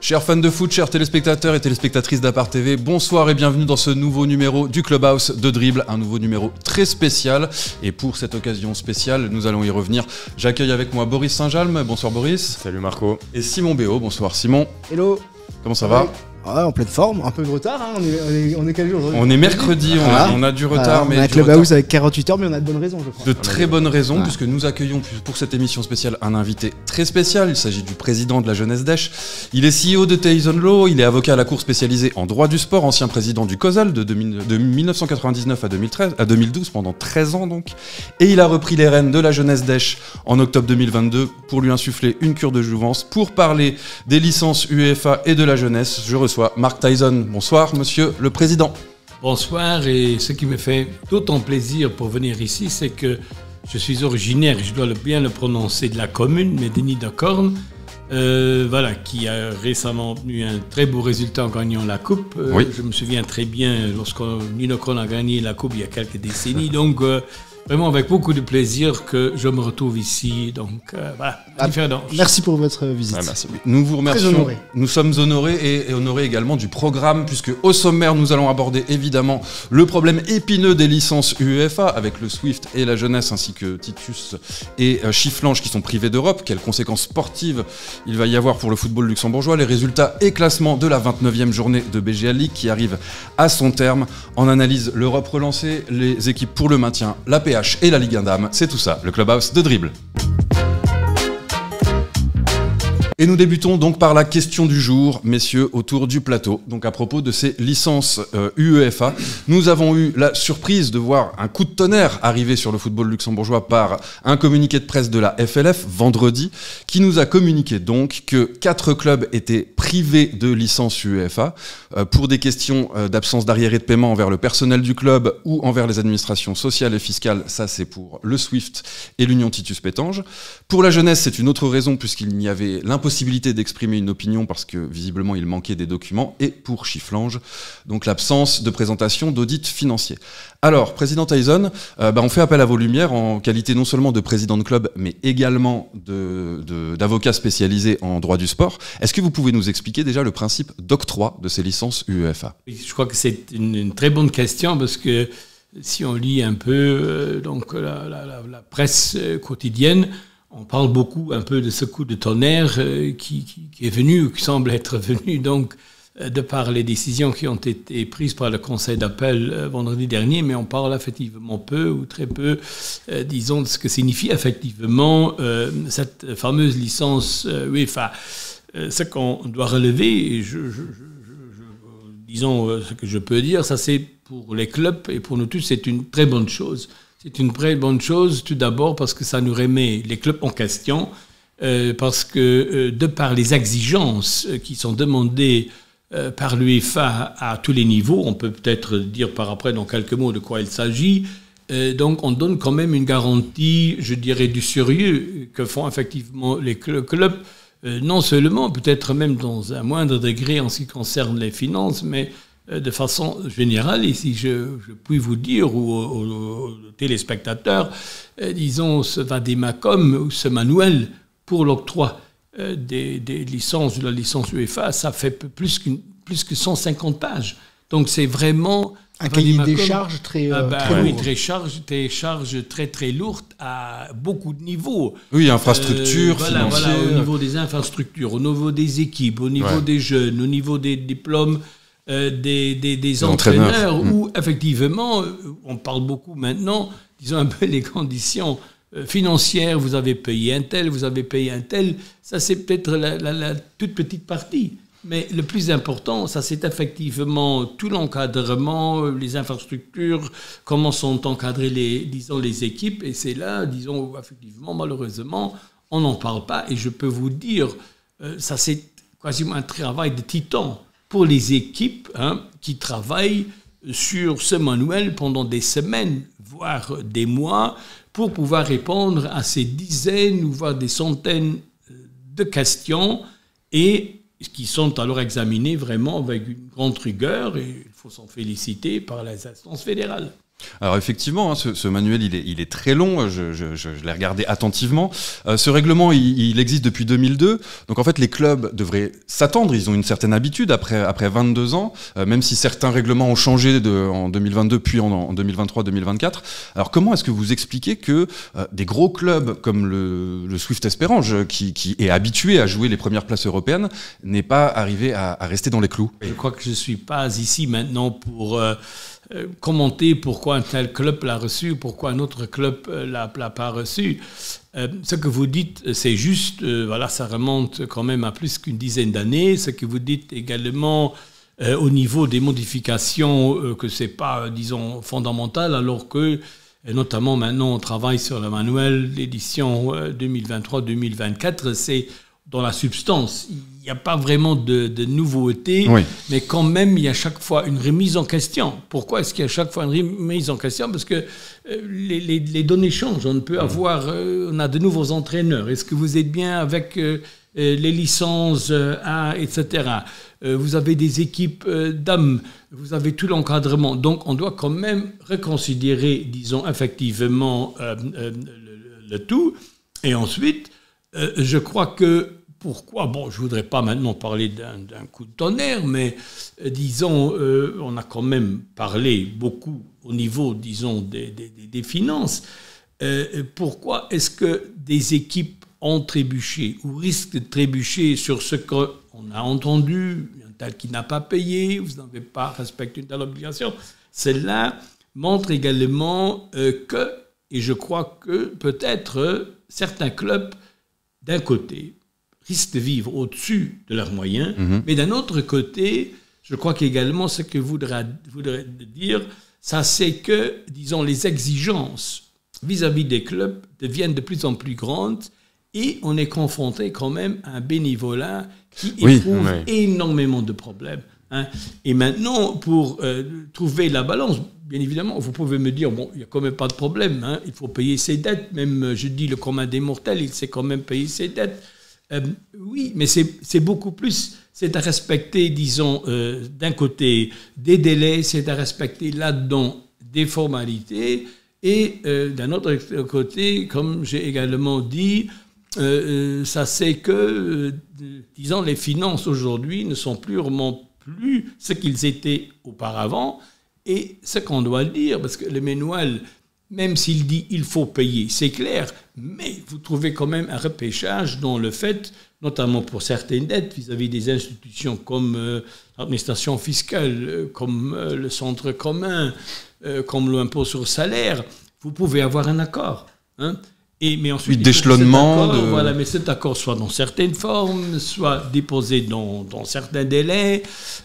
Chers fans de foot, chers téléspectateurs et téléspectatrices d'Apart TV, bonsoir et bienvenue dans ce nouveau numéro du Clubhouse de Dribble, un nouveau numéro très spécial. Et pour cette occasion spéciale, nous allons y revenir. J'accueille avec moi Boris Saint-Jalm. Bonsoir Boris. Salut Marco. Et Simon Béot. Bonsoir Simon. Hello. Comment ça va ? En pleine forme, un peu de retard, hein. on est quel jour aujourd'hui ? On est mercredi, on a du retard. On a un Clubhouse avec 48 heures, mais on a de bonnes raisons, je crois. De très bonnes raisons, puisque nous accueillons pour cette émission spéciale un invité très spécial. Il s'agit du président de la Jeunesse d'Esch. Il est CEO de Tyson Law, il est avocat à la Cour spécialisée en droit du sport, ancien président du COSAL de 1999 à 2012, pendant 13 ans donc. Et il a repris les rênes de la Jeunesse d'Esch en octobre 2022 pour lui insuffler une cure de jouvence. Pour parler des licences UEFA et de la jeunesse, je reçois Mark Tyson. Bonsoir, monsieur le président. Bonsoir, et ce qui me fait d'autant plaisir pour venir ici, c'est que je suis originaire, je dois bien le prononcer, de la commune, Médénie-de-Corne, qui a récemment eu un très beau résultat en gagnant la Coupe. Oui. Je me souviens très bien lorsque Nino-Corne a gagné la Coupe il y a quelques décennies, donc vraiment avec beaucoup de plaisir que je me retrouve ici. Donc Merci pour votre visite. Merci. Nous vous remercions. Nous sommes honorés et honorés également du programme, puisque au sommaire, nous allons aborder évidemment le problème épineux des licences UEFA avec le Swift et la jeunesse, ainsi que Titus et Chifflange qui sont privés d'Europe. Quelles conséquences sportives il va y avoir pour le football luxembourgeois, les résultats et classements de la 29e journée de BGA League qui arrive à son terme. En analyse, l'Europe relancée, les équipes pour le maintien, la PH et la Ligue 1 Dames, c'est tout ça, le Clubhouse de Dribble. Et nous débutons donc par la question du jour, messieurs, autour du plateau. Donc à propos de ces licences UEFA, nous avons eu la surprise de voir un coup de tonnerre arriver sur le football luxembourgeois par un communiqué de presse de la FLF vendredi, qui nous a communiqué donc que 4 clubs étaient privés de licences UEFA pour des questions d'absence d'arriérés de paiement envers le personnel du club ou envers les administrations sociales et fiscales. Ça, c'est pour le Swift et l'Union Titus Pétange. Pour la jeunesse, c'est une autre raison puisqu'il n'y avait l'impossibilité d'exprimer une opinion parce que visiblement il manquait des documents, et pour Chifflange, donc l'absence de présentation d'audit financier. Alors, président Tyson, on fait appel à vos lumières en qualité non seulement de président de club, mais également d'avocat spécialisé en droit du sport. Est-ce que vous pouvez nous expliquer déjà le principe d'octroi de ces licences UEFA ? Je crois que c'est une très bonne question parce que si on lit un peu la presse quotidienne, on parle beaucoup un peu de ce coup de tonnerre qui est venu, ou qui semble être venu, donc, de par les décisions qui ont été prises par le Conseil d'appel vendredi dernier, mais on parle effectivement peu ou très peu, disons, de ce que signifie effectivement cette fameuse licence UEFA. Ce qu'on doit relever, disons, ce que je peux dire, ça c'est pour les clubs et pour nous tous, c'est une très bonne chose. C'est une très bonne chose, tout d'abord parce que ça nous remet les clubs en question, parce que de par les exigences qui sont demandées par l'UEFA à tous les niveaux, on peut peut-être dire par après dans quelques mots de quoi il s'agit, donc on donne quand même une garantie, je dirais, du sérieux que font effectivement les clubs, non seulement, peut-être même dans un moindre degré en ce qui concerne les finances, mais de façon générale, et si je puis vous dire, ou aux téléspectateurs, disons, ce vademecum ou ce manuel pour l'octroi des licences, de la licence UEFA, ça fait plus que 150 pages. Donc c'est vraiment un cahier des charges très lourd. Oui, des charges très très lourdes à beaucoup de niveaux. Oui, infrastructures, financières. Au niveau des infrastructures, au niveau des équipes, au niveau des jeunes, au niveau des diplômes des entraîneurs, où effectivement, on parle beaucoup maintenant, disons un peu les conditions financières, vous avez payé un tel, vous avez payé un tel, ça c'est peut-être la toute petite partie. Mais le plus important, ça c'est effectivement tout l'encadrement, les infrastructures, comment sont encadrées les équipes, et c'est là, disons, où effectivement, malheureusement, on n'en parle pas, et je peux vous dire, ça c'est quasiment un travail de titan pour les équipes qui travaillent sur ce manuel pendant des semaines, voire des mois, pour pouvoir répondre à ces dizaines, voire des centaines de questions, et qui sont alors examinées vraiment avec une grande rigueur, et il faut s'en féliciter, par les instances fédérales. Alors effectivement, hein, ce manuel, il est très long, je l'ai regardé attentivement. Ce règlement, il existe depuis 2002, donc en fait les clubs devraient s'attendre, ils ont une certaine habitude après 22 ans, même si certains règlements ont changé en 2022 puis en 2023-2024. Alors comment est-ce que vous expliquez que des gros clubs comme le Swift Esperange, qui est habitué à jouer les premières places européennes, n'est pas arrivé à rester dans les clous? Je crois que je ne suis pas ici maintenant pour commenter pourquoi un tel club l'a reçu, pourquoi un autre club l'a pas reçu. Ce que vous dites, c'est juste, voilà, ça remonte quand même à plus qu'une dizaine d'années. Ce que vous dites également au niveau des modifications, que ce n'est pas, disons, fondamental, alors que, notamment maintenant, on travaille sur le manuel d'édition 2023-2024, c'est dans la substance. Il n'y a pas vraiment de nouveauté, oui. Mais quand même, il y a chaque fois une remise en question. Pourquoi est-ce qu'il y a chaque fois une remise en question? Parce que les données changent. On peut avoir, on a de nouveaux entraîneurs. Est-ce que vous êtes bien avec les licences A, etc. Vous avez des équipes d'hommes, vous avez tout l'encadrement. Donc, on doit quand même reconsidérer, disons, effectivement, le tout. Et ensuite, je crois que, pourquoi, bon, je ne voudrais pas maintenant parler d'un coup de tonnerre, mais disons, on a quand même parlé beaucoup au niveau, disons, des finances. Pourquoi est-ce que des équipes ont trébuché ou risquent de trébucher sur ce qu'on a entendu, un tel qui n'a pas payé, vous n'avez pas respecté une telle obligation? Cela montre également que, et je crois que peut-être certains clubs, d'un côté, risquent de vivre au-dessus de leurs moyens, mais d'un autre côté, je crois qu'également ce que voudrait dire, ça c'est que, disons, les exigences vis-à-vis des clubs deviennent de plus en plus grandes et on est confronté quand même à un bénévolat qui éprouve énormément de problèmes. Hein. Et maintenant, pour trouver la balance, bien évidemment, vous pouvez me dire, bon, il n'y a quand même pas de problème, hein, il faut payer ses dettes, même, je dis, le commun des mortels, il sait quand même payer ses dettes. Oui, mais c'est beaucoup plus, c'est à respecter, disons, d'un côté, des délais, c'est à respecter là-dedans des formalités, et d'un autre côté, comme j'ai également dit, ça c'est que, disons, les finances aujourd'hui ne sont plus ce qu'ils étaient auparavant, et ce qu'on doit dire, parce que le manuel, même s'il dit il faut payer, c'est clair, mais vous trouvez quand même un repêchage dans le fait, notamment pour certaines dettes vis-à-vis des institutions comme l'administration fiscale, comme le centre commun, comme l'impôt sur salaire, vous pouvez avoir un accord. Hein. Mais ensuite, d'échelonnement. Voilà, mais cet accord soit dans certaines formes, soit déposé dans certains délais.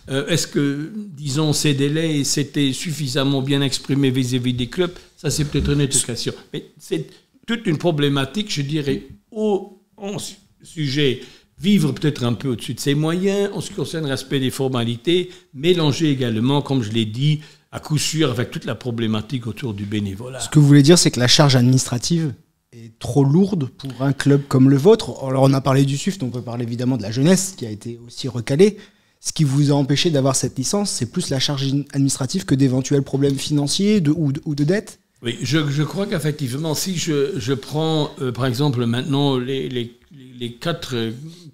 Est-ce que, disons, ces délais s'étaient suffisamment bien exprimés vis-à-vis des clubs? Ça, c'est peut-être une autre question. Mais c'est toute une problématique, je dirais, en sujet, vivre peut-être un peu au-dessus de ses moyens, en ce qui concerne le respect des formalités, mélanger également, comme je l'ai dit, à coup sûr, avec toute la problématique autour du bénévolat. Ce que vous voulez dire, c'est que la charge administrative est trop lourde pour un club comme le vôtre. Alors on a parlé du Swift, on peut parler évidemment de la jeunesse qui a été aussi recalée. Ce qui vous a empêché d'avoir cette licence, c'est plus la charge administrative que d'éventuels problèmes financiers ou de dettes? Oui, je crois qu'effectivement, si je prends par exemple maintenant les 4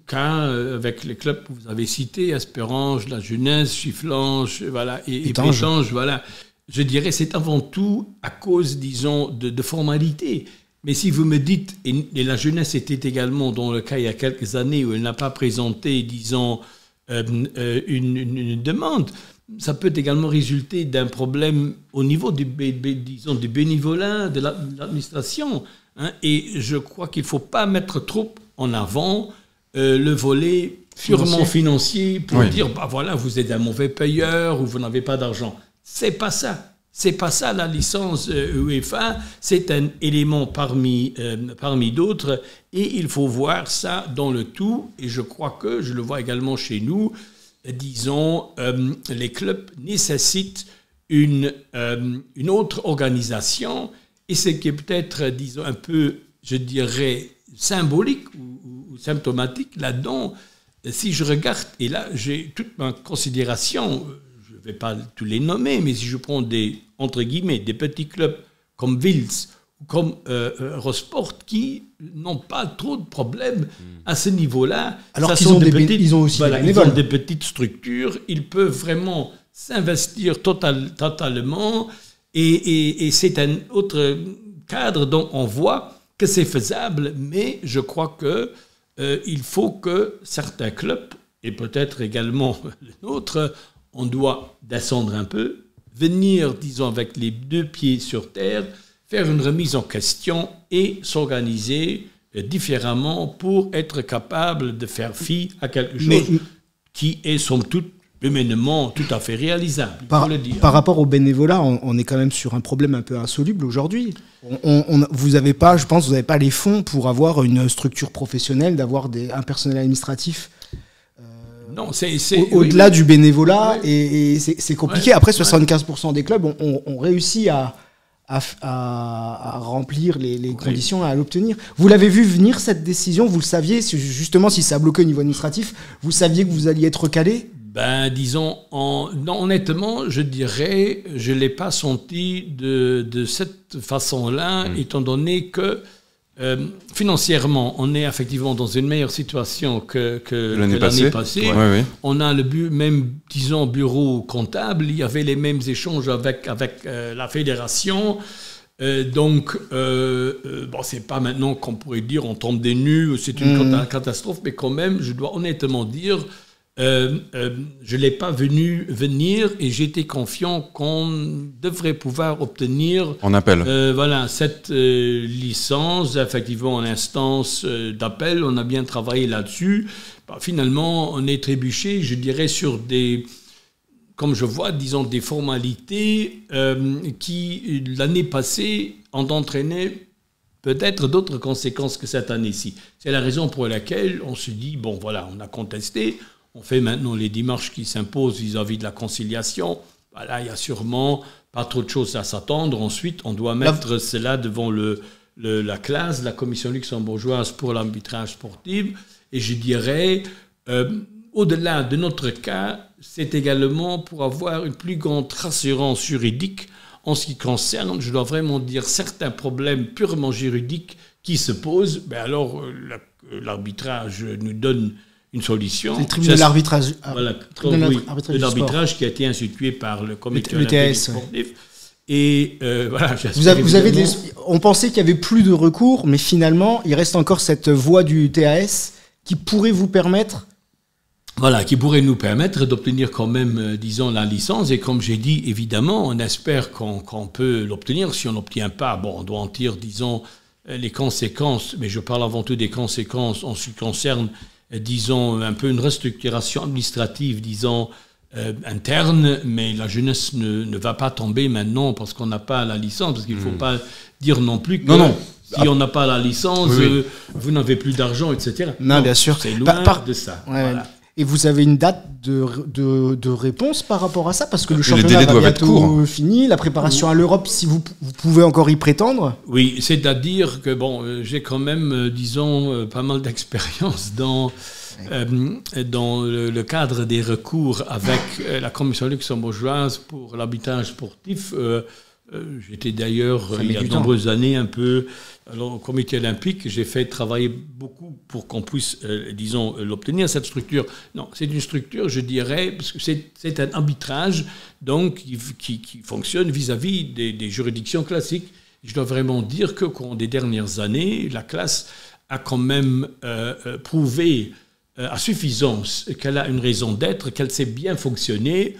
cas avec les clubs que vous avez cités, Esperange, la jeunesse, Chifflange, voilà, et Pétange, voilà, je dirais c'est avant tout à cause, disons, de formalités. Mais si vous me dites, et la jeunesse était également dans le cas il y a quelques années où elle n'a pas présenté, disons, une demande, ça peut également résulter d'un problème au niveau du bénévolat, de l'administration. Hein, et je crois qu'il ne faut pas mettre trop en avant le volet purement financier pour dire, bah voilà, vous êtes un mauvais payeur ou vous n'avez pas d'argent. C'est pas ça. C'est pas ça la licence UEFA, c'est un élément parmi d'autres et il faut voir ça dans le tout et je crois que, je le vois également chez nous, disons, les clubs nécessitent une autre organisation et ce qui est peut-être, disons, un peu, je dirais, symbolique ou symptomatique là-dedans, si je regarde, et là j'ai toute ma considération, je vais pas tous les nommer, mais si je prends entre guillemets, des petits clubs comme Vils ou comme Eurosport qui n'ont pas trop de problèmes à ce niveau-là. Alors qu'ils ont ils ont aussi ils ont des petites structures, ils peuvent vraiment s'investir totalement et c'est un autre cadre dont on voit que c'est faisable, mais je crois que il faut que certains clubs, et peut-être également le nôtre, on doit descendre un peu, venir, disons, avec les 2 pieds sur terre, faire une remise en question et s'organiser différemment pour être capable de faire fi à quelque chose qui est, somme toute, humainement tout à fait réalisable. Par rapport au bénévolat, on est quand même sur un problème un peu insoluble aujourd'hui. Vous n'avez pas, je pense, vous n'avez pas les fonds pour avoir une structure professionnelle, d'avoir un personnel administratif. Non, au-delà du bénévolat, et c'est compliqué. Après, 75% des clubs ont réussi à remplir les conditions, à l'obtenir. Vous l'avez vu venir, cette décision? Vous le saviez, justement, si ça a bloqué au niveau administratif, vous saviez que vous alliez être recalé? Ben, disons, non, honnêtement, je dirais, je ne l'ai pas senti de cette façon-là, étant donné que financièrement, on est effectivement dans une meilleure situation que l'année passée. Ouais. On a le même, disons, bureau comptable. Il y avait les mêmes échanges avec la fédération. Donc, bon, c'est pas maintenant qu'on pourrait dire on tombe des nues, c'est une catastrophe, mais quand même, je dois honnêtement dire, je l'ai pas venir et j'étais confiant qu'on devrait pouvoir obtenir en appel. Voilà, cette licence, effectivement, en instance d'appel. On a bien travaillé là-dessus. Bah, finalement, on est trébuché, je dirais, sur comme je vois, disons, des formalités qui, l'année passée, ont entraîné peut-être d'autres conséquences que cette année-ci. C'est la raison pour laquelle on se dit, bon, voilà, on a contesté, on fait maintenant les démarches qui s'imposent vis-à-vis de la conciliation. Voilà, il n'y a sûrement pas trop de choses à s'attendre. Ensuite, on doit mettre cela devant la classe, la commission luxembourgeoise pour l'arbitrage sportif. Et je dirais, au-delà de notre cas, c'est également pour avoir une plus grande rassurance juridique en ce qui concerne, je dois vraiment dire, certains problèmes purement juridiques qui se posent. Ben alors, l'arbitrage nous donne une solution. C'est le tribunal d'arbitrage. Voilà, l'arbitrage qui a été institué par le comité olympique sportif. Et voilà, on pensait qu'il y avait plus de recours, mais finalement, il reste encore cette voie du TAS qui pourrait vous permettre... Voilà, qui pourrait nous permettre d'obtenir quand même, disons, la licence. Et comme j'ai dit, évidemment, on espère qu'on peut l'obtenir. Si on n'obtient pas, bon, on doit en tirer, disons, les conséquences. Mais je parle avant tout des conséquences en ce qui concerne, disons, un peu une restructuration administrative, disons, interne. Mais la jeunesse ne va pas tomber maintenant parce qu'on n'a pas la licence. Parce qu'il ne faut pas dire non plus que... Non. Si on n'a pas la licence, vous n'avez plus d'argent, etc. Non, bien sûr. C'est loin de ça. Ouais, voilà. Et vous avez une date de réponse par rapport à ça? Parce que le championnat va bientôt fini, la préparation à l'Europe, si vous pouvez encore y prétendre? Oui, c'est-à-dire que bon, j'ai quand même, disons, pas mal d'expérience dans le cadre des recours avec la commission luxembourgeoise pour l'arbitrage sportif. J'étais d'ailleurs, il y a de nombreuses années, un peu au comité olympique. J'ai fait travailler beaucoup pour qu'on puisse, disons, l'obtenir, cette structure. Non, c'est une structure, je dirais, parce que c'est un arbitrage donc, qui fonctionne vis-à-vis des juridictions classiques. Je dois vraiment dire qu'au cours des dernières années, la classe a quand même prouvé à suffisance qu'elle a une raison d'être, qu'elle sait bien fonctionner.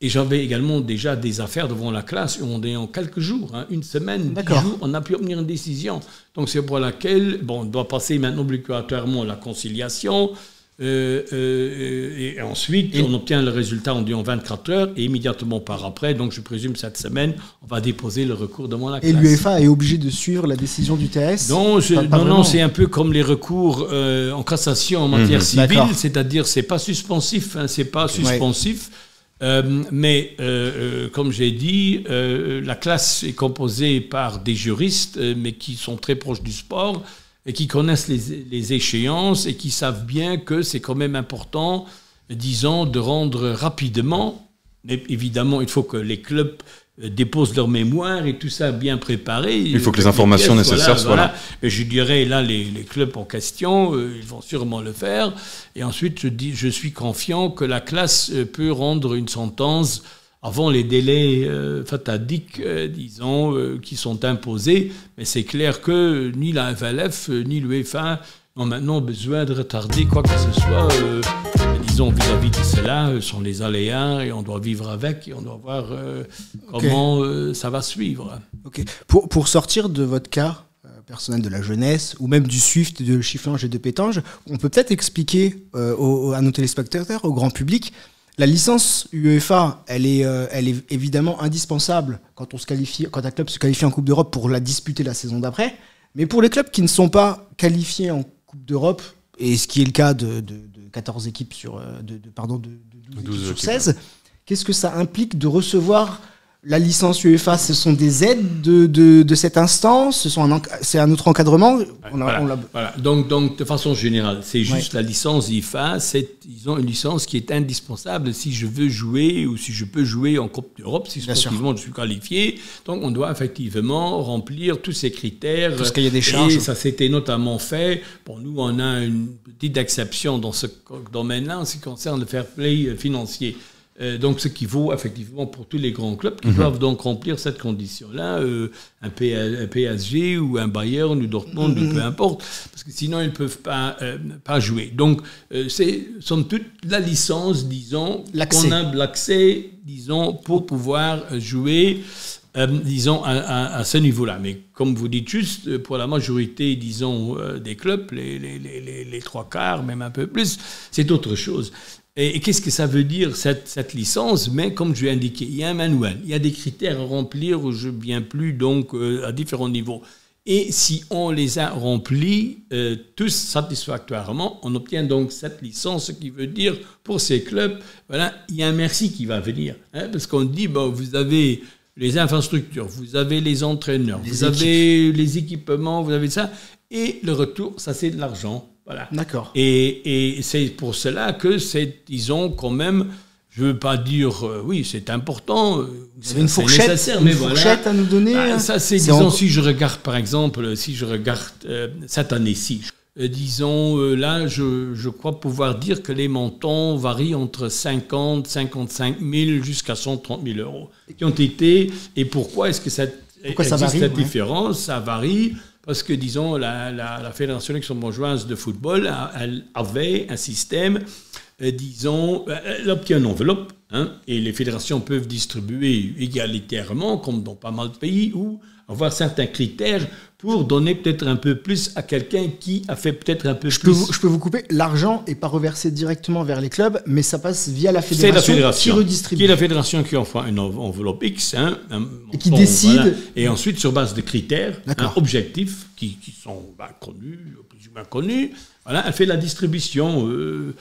Et j'avais également déjà des affaires devant la classe où on est en quelques jours, une semaine, 10 jours, on a pu obtenir une décision. Donc c'est pour laquelle, bon, on doit passer maintenant obligatoirement la conciliation et ensuite on obtient le résultat en 24 heures et immédiatement par après, donc je présume cette semaine, on va déposer le recours devant la classe. Et l'UEFA est obligé de suivre la décision du TAS? Non, c'est un peu comme les recours en cassation en matière civile, c'est-à-dire c'est pas suspensif, c'est pas suspensif. Mais comme j'ai dit, la classe est composée par des juristes, mais qui sont très proches du sport et qui connaissent les échéances et qui savent bien que c'est quand même important, disons, de rendre rapidement Mais évidemment, il faut que les clubs déposent leur mémoire et tout ça bien préparé. Il faut que les informations nécessaires soient là. Mais je dirais, là, les clubs en question, ils vont sûrement le faire. Et ensuite, je suis confiant que la classe peut rendre une sentence avant les délais fatadiques, disons, qui sont imposés. Mais c'est clair que ni la FLF, ni l'UEFA n'ont maintenant besoin de retarder quoi que ce soit. Disons, vis-à-vis de cela, sont les aléas et on doit vivre avec et on doit voir comment ça va suivre. Okay. Pour sortir de votre cas personnel de la jeunesse ou même du Swift, de chiffrage et de pétange, on peut peut-être expliquer à nos téléspectateurs, au grand public, la licence UEFA, elle est évidemment indispensable quand un club se qualifie en Coupe d'Europe pour la disputer la saison d'après. Mais pour les clubs qui ne sont pas qualifiés en Coupe d'Europe, et ce qui est le cas de 14 équipes sur 12 sur 16, qu'est-ce que ça implique de recevoir la licence UEFA? Ce sont des aides de cette instance? C'est un autre encadrement? Voilà. Donc, de façon générale, c'est juste la licence IFA. Ils ont une licence qui est indispensable si je veux jouer ou si je peux jouer en Coupe d'Europe, si sportivement je suis qualifié. Donc, on doit effectivement remplir tous ces critères. Parce qu'il y a des charges. Et ça s'était notamment fait. Bon, nous, on a une petite exception dans ce domaine-là en ce qui concerne le fair play financier. Donc, ce qui vaut effectivement pour tous les grands clubs qui doivent donc remplir cette condition-là, un PSG ou un Bayern ou Dortmund, peu importe, parce que sinon ils ne peuvent pas jouer. Donc, c'est somme toute la licence, disons, qu'on a l'accès, disons, pour pouvoir jouer, disons, à ce niveau-là. Mais comme vous dites juste, pour la majorité, disons, des clubs, les trois quarts, même un peu plus, c'est autre chose. Et qu'est-ce que ça veut dire, cette licence? Mais comme je l'ai indiqué, il y a un manuel, il y a des critères à remplir, je ne viens plus, donc, à différents niveaux. Et si on les a remplis tous satisfactoirement, on obtient donc cette licence, ce qui veut dire, pour ces clubs, voilà, il y a un merci qui va venir. Parce qu'on dit, bon, vous avez les infrastructures, vous avez les entraîneurs, vous avez les équipements, vous avez ça, et le retour, ça c'est de l'argent. Voilà. D'accord. Et c'est pour cela que c'est, disons, quand même, je ne veux pas dire, oui, c'est important, c'est une fourchette, nécessaire, mais fourchette à nous donner. Ça, c'est disons, si je regarde, par exemple, si je regarde cette année-ci, disons, là, je crois pouvoir dire que les montants varient entre 50, 55 000 jusqu'à 130 000 euros qui ont été. Et pourquoi est-ce que ça varie, cette différence? Ça varie. Parce que, disons, la Fédération luxembourgeoise de football, elle avait un système, disons, elle obtient une enveloppe, et les fédérations peuvent distribuer égalitairement, comme dans pas mal de pays, ou avoir certains critères pour donner peut-être un peu plus à quelqu'un qui a fait peut-être un peu plus. Je peux vous couper, l'argent n'est pas reversé directement vers les clubs, mais ça passe via la fédération, qui redistribue. Qui est la fédération qui envoie une enveloppe X, et qui décide. Voilà. Et ensuite, sur base de critères objectifs qui sont connus, plus ou moins connus, voilà, elle fait la distribution. On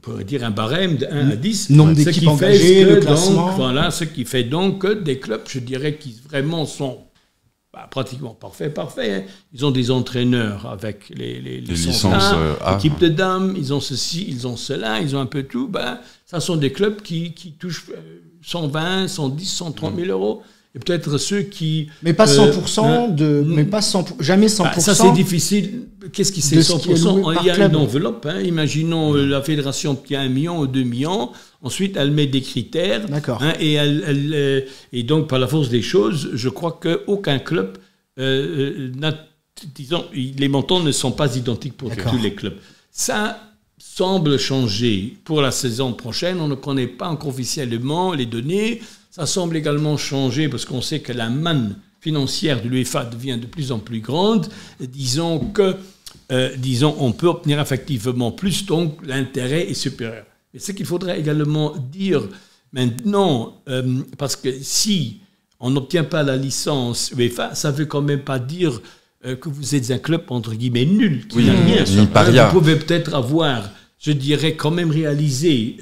pourrait dire un barème de 1 à 10. Nombre d'équipes engagées, le classement. Donc, voilà, ce qui fait donc que des clubs, je dirais, qui vraiment sont pratiquement parfaits. Ils ont des entraîneurs avec les licences équipe de dames, ils ont ceci, ils ont cela, ils ont un peu tout. Ça sont des clubs qui touchent 120, 110, 130 000 euros. Et peut-être ceux qui... Mais pas 100%, mais pas 100%, jamais 100%. Ça, c'est difficile. Qu'est-ce qui c'est 100%? Il y a une enveloppe. Imaginons la fédération qui a 1 million ou 2 millions. Ensuite, elle met des critères. D'accord. Et donc, par la force des choses, je crois qu'aucun club disons, les montants ne sont pas identiques pour tous les clubs. Ça semble changer pour la saison prochaine. On ne connaît pas encore officiellement les données. Ça semble également changer parce qu'on sait que la manne financière de l'UEFA devient de plus en plus grande. Disons que, on peut obtenir effectivement plus, donc l'intérêt est supérieur. Mais ce qu'il faudrait également dire maintenant, parce que si on n'obtient pas la licence UEFA, ça ne veut quand même pas dire que vous êtes un club entre guillemets nul, qui n'a rien. Vous pouvez peut-être avoir, je dirais, quand même réalisé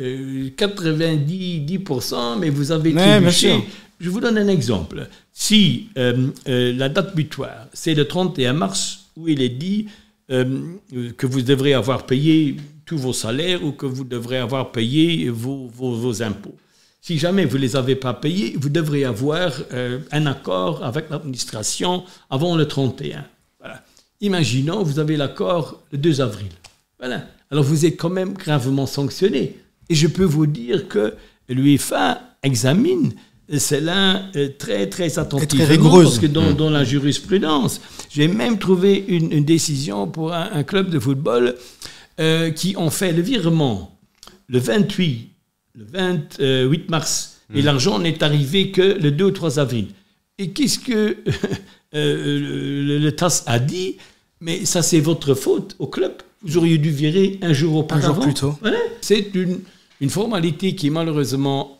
90%, mais vous avez trébuché. Je vous donne un exemple. Si la date butoir, c'est le 31 mars, où il est dit que vous devrez avoir payé tous vos salaires ou que vous devrez avoir payé vos impôts. Si jamais vous ne les avez pas payés, vous devrez avoir un accord avec l'administration avant le 31. Voilà. Imaginons, vous avez l'accord le 2 avril. Voilà. Alors vous êtes quand même gravement sanctionné. Et je peux vous dire que l'UEFA examine cela très, très attentivement. Très rigoureuse. Parce que dans la jurisprudence, j'ai même trouvé une décision pour un club de football qui ont fait le virement le 28 mars. Et l'argent n'est arrivé que le 2 ou 3 avril. Et qu'est-ce que le TAS a dit? Mais ça, c'est votre faute au club. Vous auriez dû virer un jour auparavant. Un jour plus tôt. Voilà. C'est une formalité qui est malheureusement,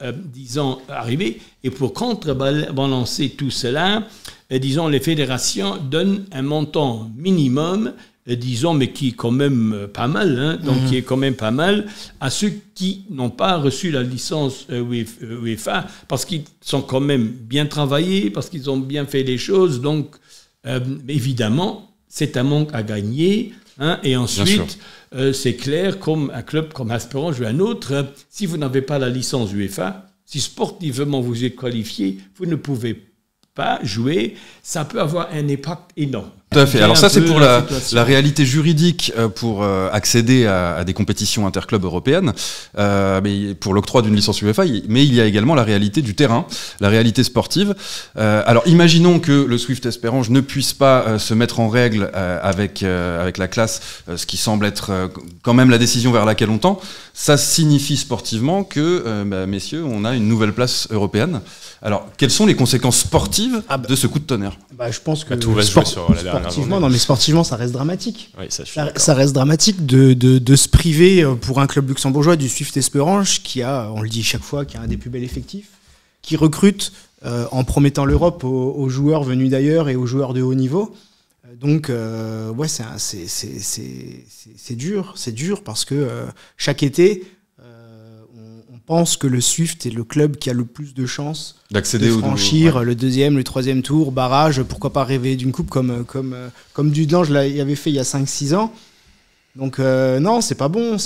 arrivée. Et pour contrebalancer tout cela, disons, les fédérations donnent un montant minimum, disons, mais qui est quand même pas mal, qui est quand même pas mal, à ceux qui n'ont pas reçu la licence UEFA, parce qu'ils sont quand même bien travaillés, parce qu'ils ont bien fait les choses. Donc, évidemment, c'est un manque à gagner. Et ensuite, c'est clair, comme un club comme Esperance ou un autre, si vous n'avez pas la licence UEFA, si sportivement vous êtes qualifié, vous ne pouvez pas jouer. Ça peut avoir un impact énorme. Tout à fait. Alors ça, c'est pour la réalité juridique pour accéder à des compétitions interclubs européennes, mais pour l'octroi d'une licence UEFA. Mais il y a également la réalité du terrain, la réalité sportive. Alors imaginons que le Swift Esperance ne puisse pas se mettre en règle avec la classe, ce qui semble être quand même la décision vers laquelle on tend. Ça signifie sportivement que, messieurs, on a une nouvelle place européenne. Alors, quelles sont les conséquences sportives de ce coup de tonnerre? Je pense que tout va se jouer sur la dernière journée. Non, mais sportivement, ça reste dramatique. Oui, ça reste dramatique de se priver pour un club luxembourgeois du Swift Esperance qui a, on le dit chaque fois, qui a un des plus bels effectifs, qui recrute en promettant l'Europe aux joueurs venus d'ailleurs et aux joueurs de haut niveau. Donc, c'est dur parce que chaque été, on pense que le Swift est le club qui a le plus de chances d'accéder de franchir le deuxième, le troisième tour, barrage, pourquoi pas rêver d'une coupe comme Dudelange l'avait fait il y a 5-6 ans. Donc non, c'est pas bon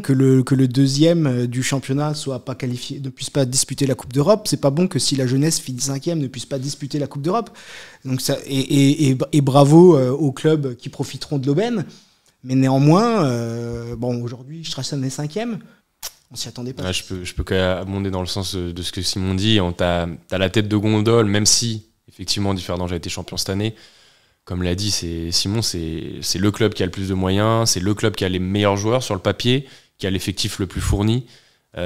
que le deuxième du championnat soit pas qualifié, ne puisse pas disputer la Coupe d'Europe. C'est pas bon que si la jeunesse finit 5e ne puisse pas disputer la Coupe d'Europe. Donc ça, et bravo aux clubs qui profiteront de l'aubaine. Mais néanmoins, aujourd'hui, Strassen est 5e. On s'y attendait pas. Je peux quand même abonder dans le sens de ce que Simon dit. T'as la tête de gondole, même si effectivement Differdange a été champion cette année. Comme l'a dit Simon, c'est le club qui a le plus de moyens, c'est le club qui a les meilleurs joueurs sur le papier, qui a l'effectif le plus fourni.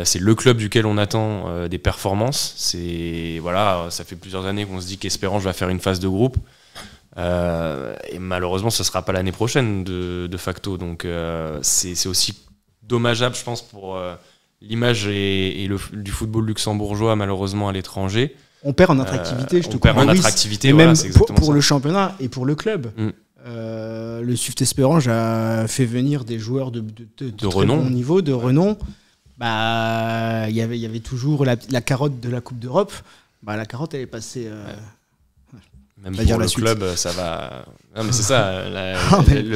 C'est le club duquel on attend des performances. Ça fait plusieurs années qu'on se dit qu'Espérance va faire une phase de groupe. Et malheureusement, ce ne sera pas l'année prochaine de facto. Donc c'est aussi dommageable, je pense, pour l'image du football luxembourgeois, malheureusement, à l'étranger. On perd en attractivité, je te comprends. On perd en attractivité, et voilà, même c'est exactement pour ça. le championnat et pour le club. Le Swift Esperance a fait venir des joueurs de très renom. Bon niveau, de renom. Il y avait toujours la carotte de la Coupe d'Europe. La carotte, elle est passée... Même pour le club, ça va... Non, mais c'est ça.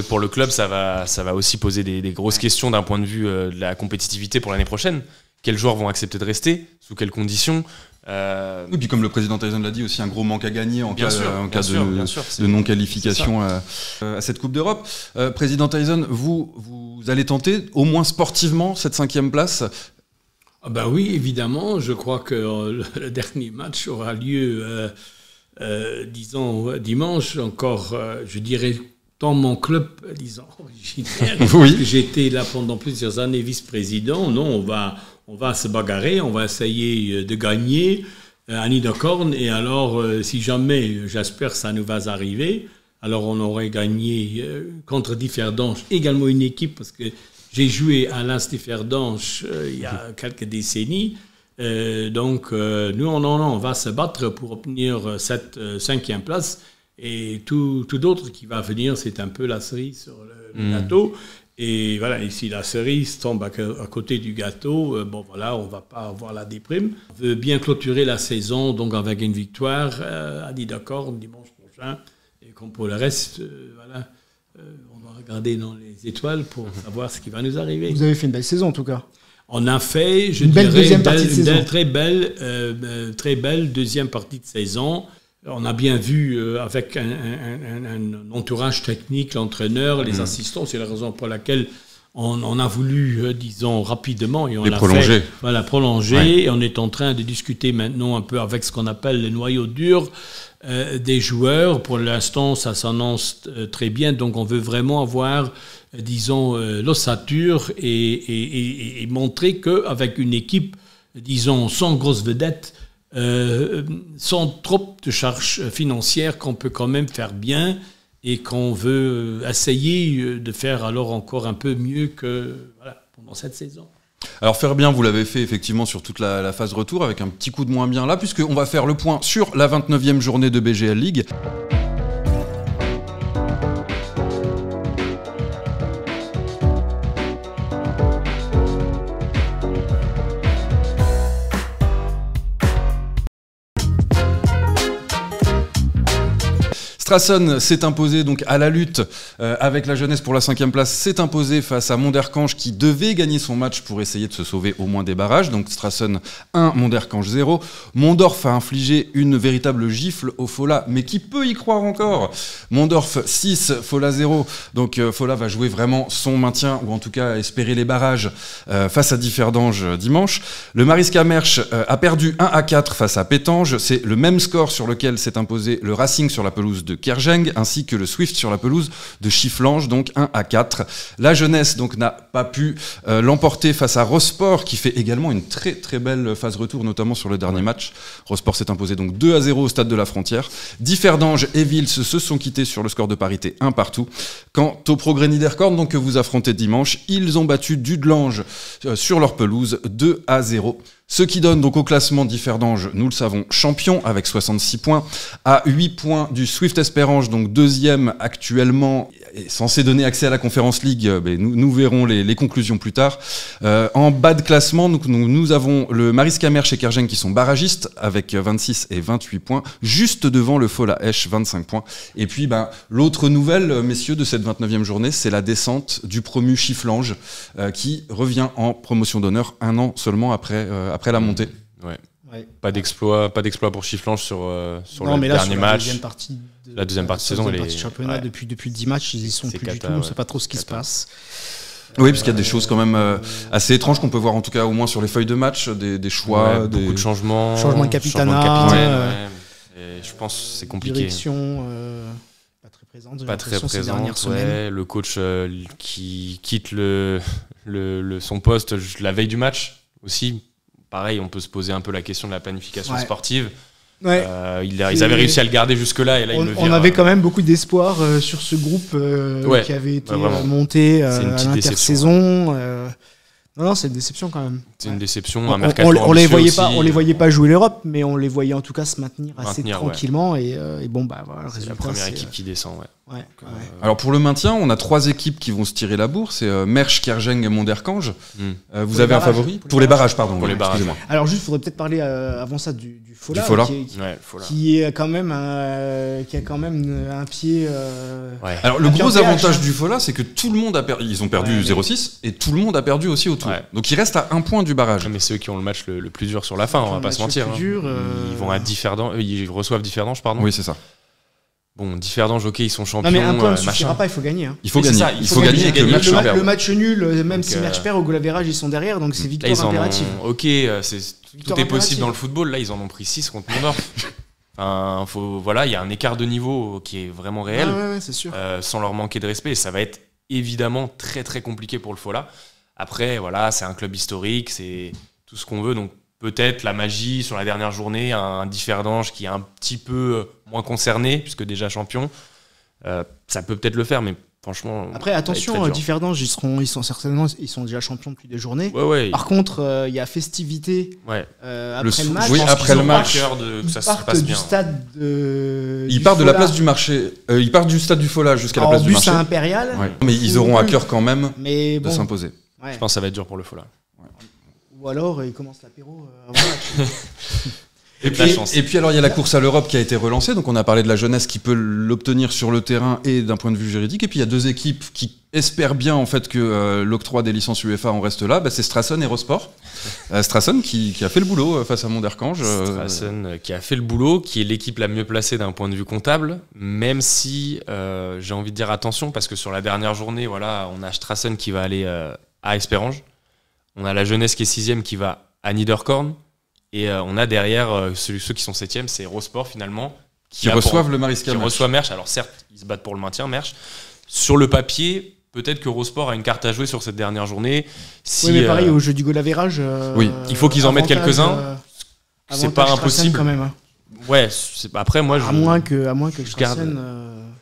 Pour le club, ça va aussi poser des grosses questions d'un point de vue de la compétitivité pour l'année prochaine. Quels joueurs vont accepter de rester? Sous quelles conditions? Et puis comme le président Tyson l'a dit, aussi un gros manque à gagner en cas de non-qualification à cette Coupe d'Europe. Président Tyson, vous allez tenter au moins sportivement cette 5e place? Oui, évidemment. Je crois que le dernier match aura lieu, disons, dimanche. Encore, je dirais, dans mon club, disons, originaire. Oui. J'ai été là pendant plusieurs années vice-président. Non, on va se bagarrer, on va essayer de gagner à Niederkorn. Et alors, si jamais, j'espère que ça nous va arriver, alors on aurait gagné contre Differdange, également une équipe, parce que j'ai joué à l'Ins Differdange il y a quelques décennies. Donc, nous, on va se battre pour obtenir cette 5e place. Et tout d'autre qui va venir, c'est un peu la cerise sur le gâteau. Et voilà, et si la cerise tombe à côté du gâteau, on va pas avoir la déprime. On veut bien clôturer la saison, donc avec une victoire à Niederkorn dimanche prochain. Et comme pour le reste, on va regarder dans les étoiles pour savoir ce qui va nous arriver. Vous avez fait une belle saison en tout cas. On a fait, je une dirais, deuxième partie de saison. Très belle deuxième partie de saison. On a bien vu avec un entourage technique, l'entraîneur, les assistants. C'est la raison pour laquelle on a voulu, disons, rapidement, et on l'a prolonger. fait. Voilà, prolonger. Ouais. Et on est en train de discuter maintenant un peu avec ce qu'on appelle les noyaux durs des joueurs. Pour l'instant, ça s'annonce très bien. Donc, on veut vraiment avoir, disons, l'ossature et montrer qu'avec une équipe, disons, sans grosse vedette, sans trop de charges financières, qu'on peut quand même faire bien et qu'on veut essayer de faire alors encore un peu mieux que pendant cette saison. Alors faire bien, vous l'avez fait effectivement sur toute la phase retour, avec un petit coup de moins bien là, puisqu'on va faire le point sur la 29e journée de BGL League. Strassen s'est imposé donc à la lutte avec la jeunesse pour la 5e place, s'est imposé face à Monderkange qui devait gagner son match pour essayer de se sauver au moins des barrages. Donc Strassen 1, Monderkange 0. Mondorf a infligé une véritable gifle au Fola, mais qui peut y croire encore. Mondorf 6, Fola 0. Donc Fola va jouer vraiment son maintien, ou en tout cas espérer les barrages face à Differdange dimanche. Le Mariska Mersch a perdu 1-4 face à Pétange. C'est le même score sur lequel s'est imposé le Racing sur la pelouse de Kerjeng, ainsi que le Swift sur la pelouse de Chifflange, donc 1-4. La jeunesse donc n'a pas pu l'emporter face à Rosport, qui fait également une très très belle phase retour, notamment sur le dernier match. Rosport s'est imposé donc 2-0 au stade de la Frontière. Differdange et Vils se sont quittés sur le score de parité 1 partout. Quant au Progrès Niederkorn, donc que vous affrontez dimanche, ils ont battu Dudelange sur leur pelouse 2-0. Ce qui donne donc au classement Differdange, nous le savons, champion avec 66 points, à 8 points du Swift Espérange, donc deuxième actuellement, est censé donner accès à la Conference League, mais nous verrons les conclusions plus tard. En bas de classement, nous avons le Mariska Mersch et Kerjeng qui sont barragistes avec 26 et 28 points, juste devant le Fola Esch, 25 points. Et puis l'autre nouvelle, messieurs, de cette 29e journée, c'est la descente du promu Chifflange qui revient en promotion d'honneur un an seulement après la montée. Ouais. Pas d'exploit pour Chifflange sur le dernier match. La deuxième partie de saison, elle est championnat depuis 10 matchs, ils y sont plus du tout, on ne sait pas trop ce qui se passe. Oui, parce qu'il y a des choses quand même assez étranges qu'on peut voir en tout cas au moins sur les feuilles de match, des choix, beaucoup de changements, changement de capitaine. Et je pense que c'est compliqué. Direction pas très présente ces dernières semaines. Le coach qui quitte son poste la veille du match aussi. Pareil, on peut se poser un peu la question de la planification sportive. Ouais. Ils avaient réussi à le garder jusque-là et là ils le virent. On avait quand même beaucoup d'espoir sur ce groupe qui avait été monté à l'intersaison. Non, c'est une déception quand même. C'est une déception. Un mercato ambitieux on les voyait pas jouer l'Europe, mais on les voyait en tout cas se maintenir assez tranquillement. Ouais. Et bon, voilà. C'est la première équipe qui descend. Ouais. Alors pour le maintien, on a 3 équipes qui vont se tirer la bourre. C'est Mersch, Kerjeng et Monderkange. Vous avez un favori pour les barrages, pardon. Pour les barrages. Alors juste, il faudrait peut-être parler avant ça du Fola, qui a quand même un pied. Alors le gros avantage du Fola, c'est que tout le monde a perdu. Ils ont perdu 0-6 et tout le monde a perdu aussi autour. Donc il reste à 1 point du barrage. Mais c'est eux qui ont le match le plus dur sur la fin, on va pas se mentir. Ils vont à Differdange, ils reçoivent Differdange, pardon. Oui, c'est ça. Bon, Differdange, ok, ils sont champions. Non, mais un point ne suffira pas, il faut gagner. Il faut gagner. Il faut gagner avec le match nul, même si Mersch perd, au goal average, ils sont derrière, donc c'est victoire impérative. Ok, tout est possible dans le football. Là, ils en ont pris 6 contre Mondorf. Il y a un écart de niveau qui est vraiment réel. Ouais, c'est sûr. Sans leur manquer de respect. Et ça va être évidemment très très compliqué pour le Fola. Après, c'est un club historique, c'est tout ce qu'on veut. Donc peut-être la magie sur la dernière journée, un Differdange qui est un petit peu moins concerné, puisque déjà champion. Ça peut peut-être le faire, mais franchement. Après, attention, Differdange, ils sont déjà champions depuis des journées. Ouais. Par contre, il y a festivité après le match. Oui, après le match. Ça se passe bien. Du stade ils partent de la place du marché. Ils partent du stade du Fola jusqu'à la place du marché. En bus à Impérial. Ouais. Mais ils auront à cœur quand même de s'imposer. Ouais. Je pense que ça va être dur pour le Fola. Ou alors, ils commencent l'apéro avant le match. Et puis alors il y a la course à l'Europe qui a été relancée, donc on a parlé de la jeunesse qui peut l'obtenir sur le terrain et d'un point de vue juridique, et puis il y a 2 équipes qui espèrent bien en fait que l'octroi des licences UEFA en reste là, c'est Strasson et Rosport. Strasson qui a fait le boulot face à Monderkange. Strasson qui a fait le boulot, qui est l'équipe la mieux placée d'un point de vue comptable, même si j'ai envie de dire attention, parce que sur la dernière journée, voilà, on a Strasson qui va aller à Esperange, on a la jeunesse qui est 6e qui va à Niederkorn, et on a derrière ceux qui sont 7e, c'est Rosport finalement, qui reçoivent le Mariska Mersch. Qui reçoit Mersch. Alors certes, ils se battent pour le maintien, Mersch. Sur le papier, peut-être que Rosport a une carte à jouer sur cette dernière journée. Oui, mais pareil, au jeu du goal average, oui, il faut qu'ils en mettent quelques-uns. C'est pas impossible. Quand même, hein. Ouais, après moi à moins que Strassen,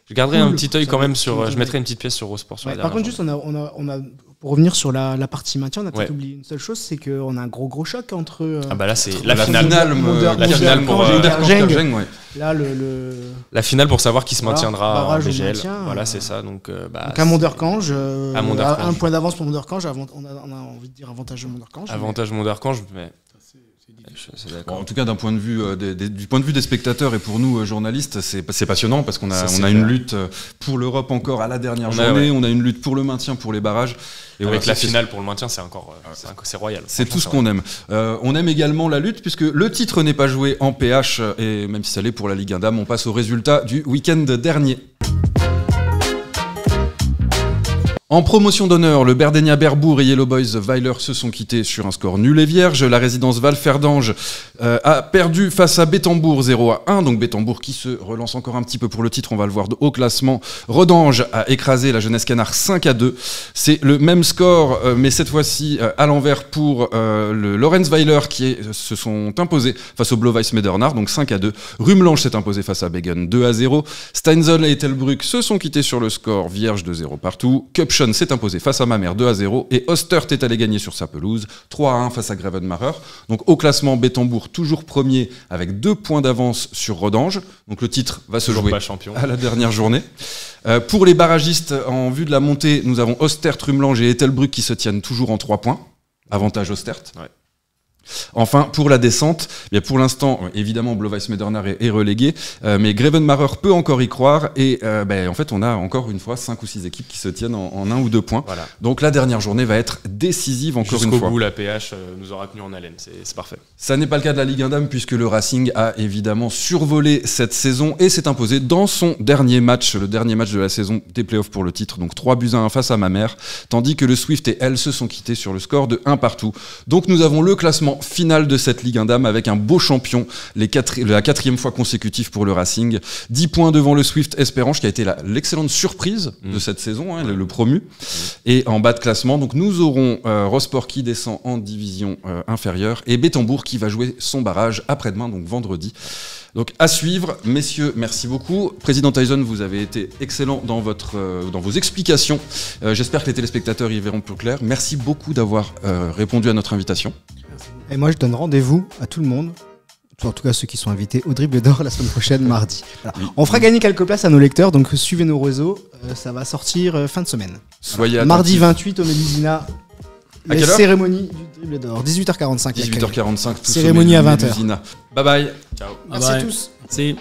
je garderai un petit œil quand même sur. Je mettrai une petite pièce sur Rosport. Par contre, juste, on a pour revenir sur la partie maintien, on a peut-être oublié une seule chose, c'est qu'on a un gros choc entre. Ah bah là, c'est la finale pour Kergeng, ouais. Là, la finale pour savoir qui se maintiendra en VGL. Voilà, c'est ça. Donc à Monderkange, un point d'avance pour Monderkange. On a envie de dire avantage de Monderkange. Avantage Monderkange, mais. Bon, en tout cas, d'un point de vue du point de vue des spectateurs et pour nous journalistes, c'est passionnant parce qu'on a une lutte pour l'Europe encore à la dernière journée. On a une lutte pour le maintien, pour les barrages. Et avec la finale pour le maintien, c'est royal. C'est tout ce qu'on aime. On aime également la lutte puisque le titre n'est pas joué en PH et même si ça l'est pour la Ligue 1 Dames, on passe au résultat du week-end dernier. En promotion d'honneur, le Berdenia Berbourg et Yellow Boys Weiler se sont quittés sur un score nul et vierge. La résidence Val-Ferdange a perdu face à Bettembourg 0-1. Donc Bettembourg qui se relance encore un petit peu pour le titre, on va le voir au classement. Rodange a écrasé la Jeunesse Canard 5-2. C'est le même score, mais cette fois-ci à l'envers pour le Lorenz-Weiler qui se sont imposés face au Blau-Weiß-Medernach, donc 5-2. Rumelange s'est imposé face à Begen 2-0. Steinzoll et Ettelbruck se sont quittés sur le score vierge 2-0 partout. Cupschen s'est imposé face à Mamers 2-0 et Ostert est allé gagner sur sa pelouse 3-1 face à Grevenmacher. Donc au classement, Bettembourg toujours premier avec 2 points d'avance sur Rodange. Donc le titre va se jouer à la dernière journée. Pour les barragistes en vue de la montée, nous avons Ostert, Rumelange et Ettelbruck qui se tiennent toujours en 3 points. Avantage Ostert. Ouais. Enfin, pour la descente, bien pour l'instant, évidemment, Blau-Weiß-Medernach est relégué, mais Grevenmacher peut encore y croire. Et en fait, on a encore une fois 5 ou 6 équipes qui se tiennent en 1 ou 2 points. Voilà. Donc la dernière journée va être décisive encore une fois. Jusqu'au bout, la PH nous aura tenu en haleine, c'est parfait. Ça n'est pas le cas de la Ligue 1 Dames puisque le Racing a évidemment survolé cette saison et s'est imposé dans son dernier match, le dernier match de la saison des playoffs pour le titre. Donc 3-1 face à Mamers, tandis que le Swift et elle se sont quittés sur le score de 1-1. Donc nous avons le classement finale de cette Ligue 1 Dames avec un beau champion, la 4e fois consécutive pour le Racing, 10 points devant le Swift Esperange qui a été l'excellente surprise de cette saison, le promu, et en bas de classement donc nous aurons Rosport qui descend en division inférieure et Bettembourg qui va jouer son barrage après-demain, donc vendredi. Donc à suivre, messieurs, merci beaucoup. Président Tyson, vous avez été excellent dans vos explications. J'espère que les téléspectateurs y verront plus clair. Merci beaucoup d'avoir répondu à notre invitation. Et moi, je donne rendez-vous à tout le monde, en tout cas ceux qui sont invités, au dribble d'or la semaine prochaine, mardi. Voilà. On fera gagner quelques places à nos lecteurs, donc suivez nos réseaux, ça va sortir fin de semaine. Soyez mardi 28 au Mélusina. La cérémonie du dribble d'or, 18h45. 18h45, cérémonie à 20h. Bye bye. Ciao. Merci à tous. Merci.